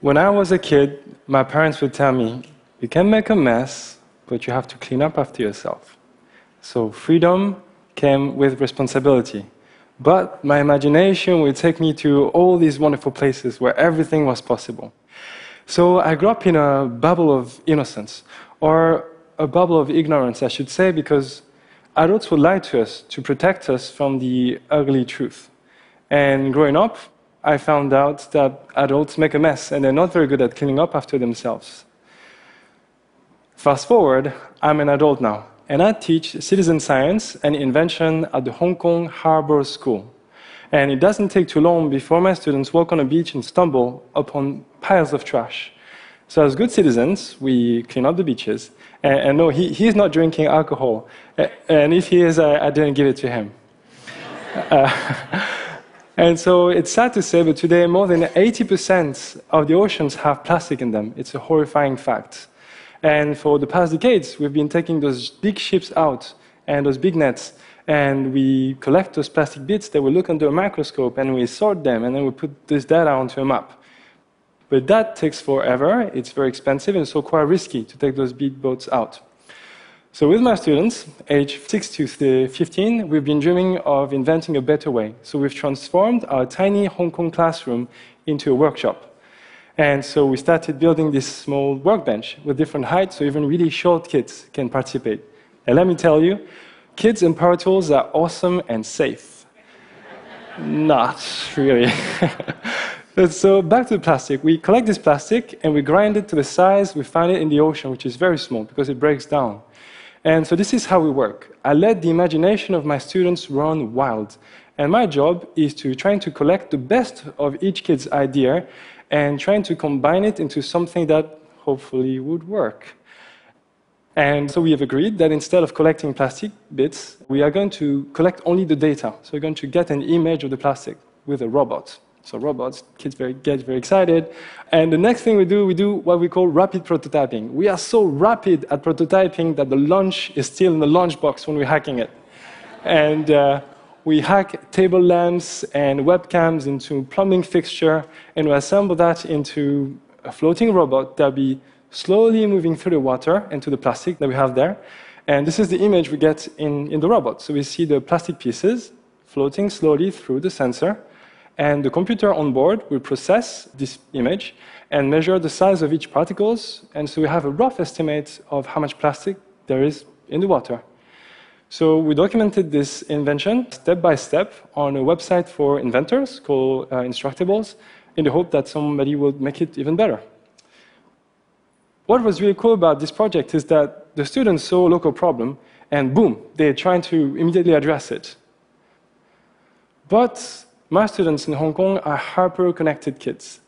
When I was a kid, my parents would tell me, you can make a mess, but you have to clean up after yourself. So freedom came with responsibility. But my imagination would take me to all these wonderful places where everything was possible. So I grew up in a bubble of innocence, or a bubble of ignorance, I should say, because adults would lie to us to protect us from the ugly truth. And growing up, I found out that adults make a mess and they're not very good at cleaning up after themselves. Fast forward, I'm an adult now, and I teach citizen science and invention at the Hong Kong Harbor School. And it doesn't take too long before my students walk on a beach and stumble upon piles of trash. So as good citizens, we clean up the beaches. And no, he's not drinking alcohol. And if he is, I didn't give it to him. And so it's sad to say, but today more than 80% of the oceans have plastic in them. It's a horrifying fact. And for the past decades, we've been taking those big ships out and those big nets, and we collect those plastic bits that we look under a microscope, and we sort them, and then we put this data onto a map. But that takes forever, it's very expensive, and so quite risky to take those big boats out. So with my students, aged 6 to 15, we've been dreaming of inventing a better way. So we've transformed our tiny Hong Kong classroom into a workshop. And so we started building this small workbench with different heights, so even really short kids can participate. And let me tell you, kids and power tools are awesome and safe. Not really. So back to the plastic. We collect this plastic and we grind it to the size we find it in the ocean, which is very small because it breaks down. And so this is how we work. I let the imagination of my students run wild. And my job is to try to collect the best of each kid's idea and trying to combine it into something that hopefully would work. And so we have agreed that instead of collecting plastic bits, we are going to collect only the data. So we're going to get an image of the plastic with a robot. So robots, kids get very excited. And the next thing we do what we call rapid prototyping. We are so rapid at prototyping that the lunch is still in the lunchbox when we're hacking it. And we hack table lamps and webcams into plumbing fixture, and we assemble that into a floating robot that'll be slowly moving through the water into the plastic that we have there. And this is the image we get in the robot. So we see the plastic pieces floating slowly through the sensor. And the computer on board will process this image and measure the size of each particles. And so we have a rough estimate of how much plastic there is in the water. So we documented this invention step by step on a website for inventors called Instructables, in the hope that somebody will make it even better. What was really cool about this project is that the students saw a local problem, and boom, they're trying to immediately address it. But my students in Hong Kong are hyper-connected kids.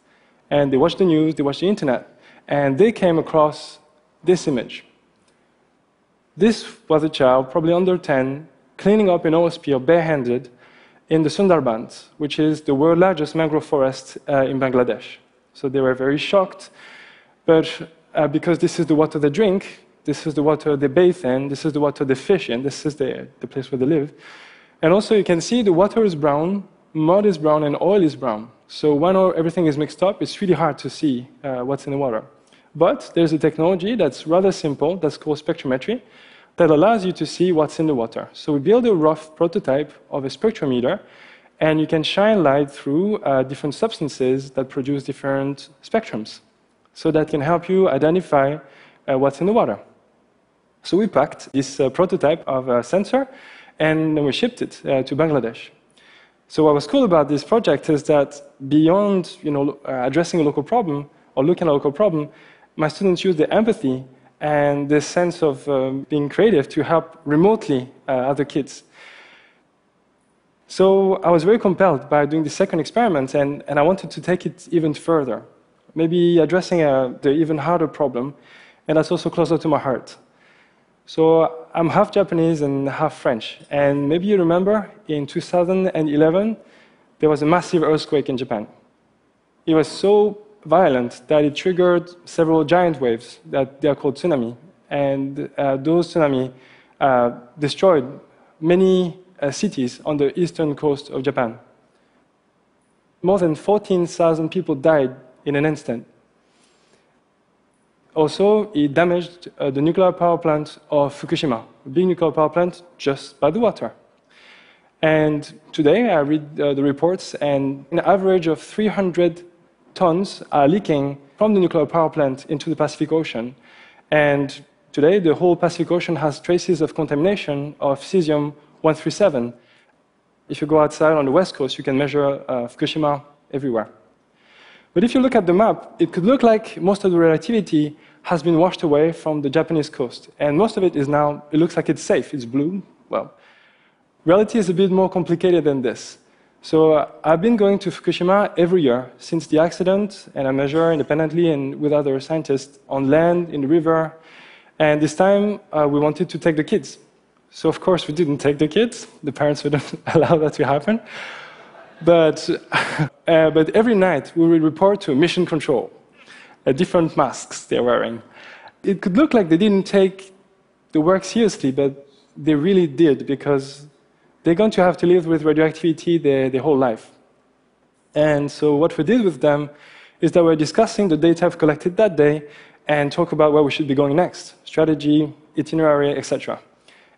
And they watch the news, they watch the internet, and they came across this image. This was a child, probably under 10, cleaning up an oil spill barehanded in the Sundarbans, which is the world's largest mangrove forest in Bangladesh. So they were very shocked, but because this is the water they drink, this is the water they bathe in, this is the water they fish in, this is the place where they live. And also you can see the water is brown, mud is brown, and oil is brown. So when everything is mixed up, it's really hard to see what's in the water. But there's a technology that's rather simple, that's called spectrometry, that allows you to see what's in the water. So we build a rough prototype of a spectrometer, and you can shine light through different substances that produce different spectrums. So that can help you identify what's in the water. So we packed this prototype of a sensor, and then we shipped it to Bangladesh. So what was cool about this project is that beyond addressing a local problem or looking at a local problem, my students used the empathy and the sense of being creative to help remotely other kids. So I was very compelled by doing the second experiment, and I wanted to take it even further, maybe addressing the even harder problem, and that's also closer to my heart. So I'm half Japanese and half French, and maybe you remember in 2011, there was a massive earthquake in Japan. It was so violent that it triggered several giant waves that they are called tsunami, and those tsunami destroyed many cities on the eastern coast of Japan. More than 14,000 people died in an instant. Also, it damaged the nuclear power plant of Fukushima, a big nuclear power plant just by the water. And today, I read the reports, and an average of 300 tons are leaking from the nuclear power plant into the Pacific Ocean. And today, the whole Pacific Ocean has traces of contamination of cesium-137. If you go outside on the west coast, you can measure Fukushima everywhere. But if you look at the map, it could look like most of the radioactivity has been washed away from the Japanese coast. And most of it is now, it looks like it's safe, it's blue. Well, reality is a bit more complicated than this. So I've been going to Fukushima every year since the accident, and I measure independently and with other scientists on land, in the river. And this time, we wanted to take the kids. So of course, we didn't take the kids. The parents wouldn't allow that to happen. But every night, we will report to mission control, different masks they're wearing. It could look like they didn't take the work seriously, but they really did, because they're going to have to live with radioactivity their whole life. And so what we did with them is that we're discussing the data I've collected that day and talk about where we should be going next, strategy, itinerary, etc.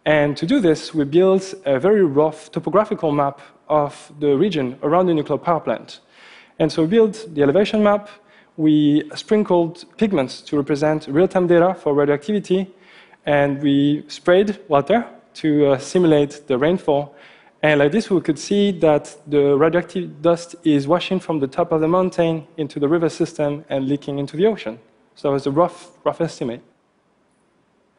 And to do this, we built a very rough topographical map of the region around the nuclear power plant. And so we built the elevation map, we sprinkled pigments to represent real-time data for radioactivity, and we sprayed water to simulate the rainfall. And like this, we could see that the radioactive dust is washing from the top of the mountain into the river system and leaking into the ocean. So that was a rough estimate.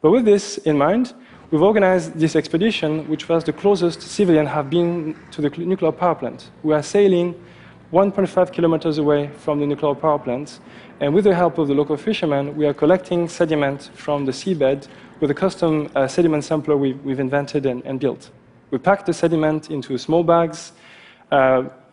But with this in mind, we've organized this expedition, which was the closest civilians have been to the nuclear power plant. We are sailing 1.5 kilometers away from the nuclear power plant, and with the help of the local fishermen, we are collecting sediment from the seabed with a custom sediment sampler we've invented and built. We pack the sediment into small bags.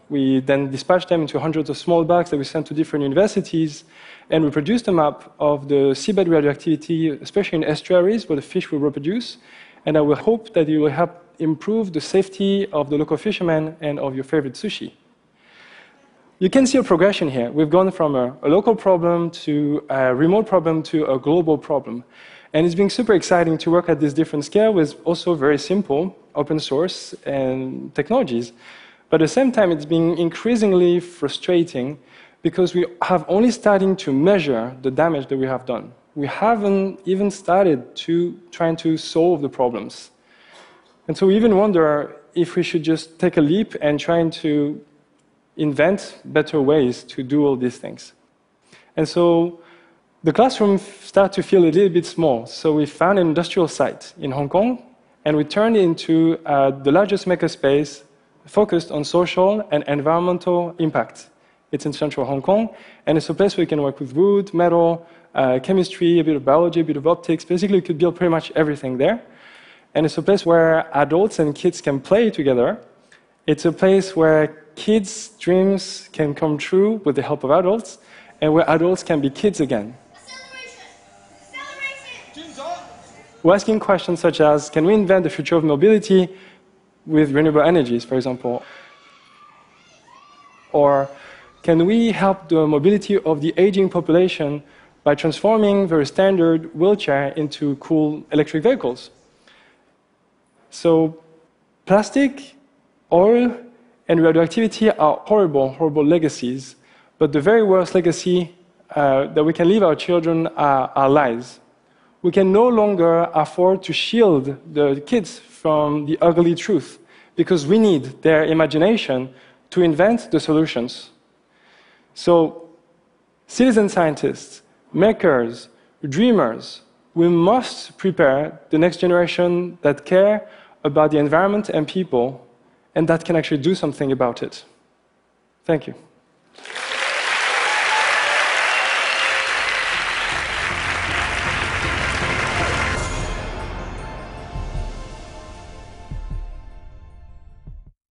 We then dispatch them into hundreds of small bags that we send to different universities, and we produced a map of the seabed radioactivity, especially in estuaries where the fish will reproduce, and I will hope that it will help improve the safety of the local fishermen and of your favorite sushi. You can see a progression here. We've gone from a local problem to a remote problem to a global problem. And it's been super exciting to work at this different scale with also very simple open source and technologies. But at the same time, it's been increasingly frustrating because we have only starting to measure the damage that we have done. We haven't even started to trying to solve the problems. And so we even wonder if we should just take a leap and trying to invent better ways to do all these things. And so the classroom started to feel a little bit small. So we found an industrial site in Hong Kong, and we turned it into the largest makerspace focused on social and environmental impact. It's in central Hong Kong, and it's a place where you can work with wood, metal, chemistry, a bit of biology, a bit of optics. Basically, you could build pretty much everything there. And it's a place where adults and kids can play together. It's a place where kids' dreams can come true with the help of adults, and where adults can be kids again. We're asking questions such as, can we invent the future of mobility with renewable energies, for example? Or can we help the mobility of the aging population by transforming very standard wheelchair into cool electric vehicles? So plastic, oil, and radioactivity are horrible, horrible legacies, but the very worst legacy that we can leave our children are our lies. We can no longer afford to shield the kids from the ugly truth because we need their imagination to invent the solutions. So, citizen scientists, makers, dreamers, we must prepare the next generation that care about the environment and people, and that can actually do something about it. Thank you.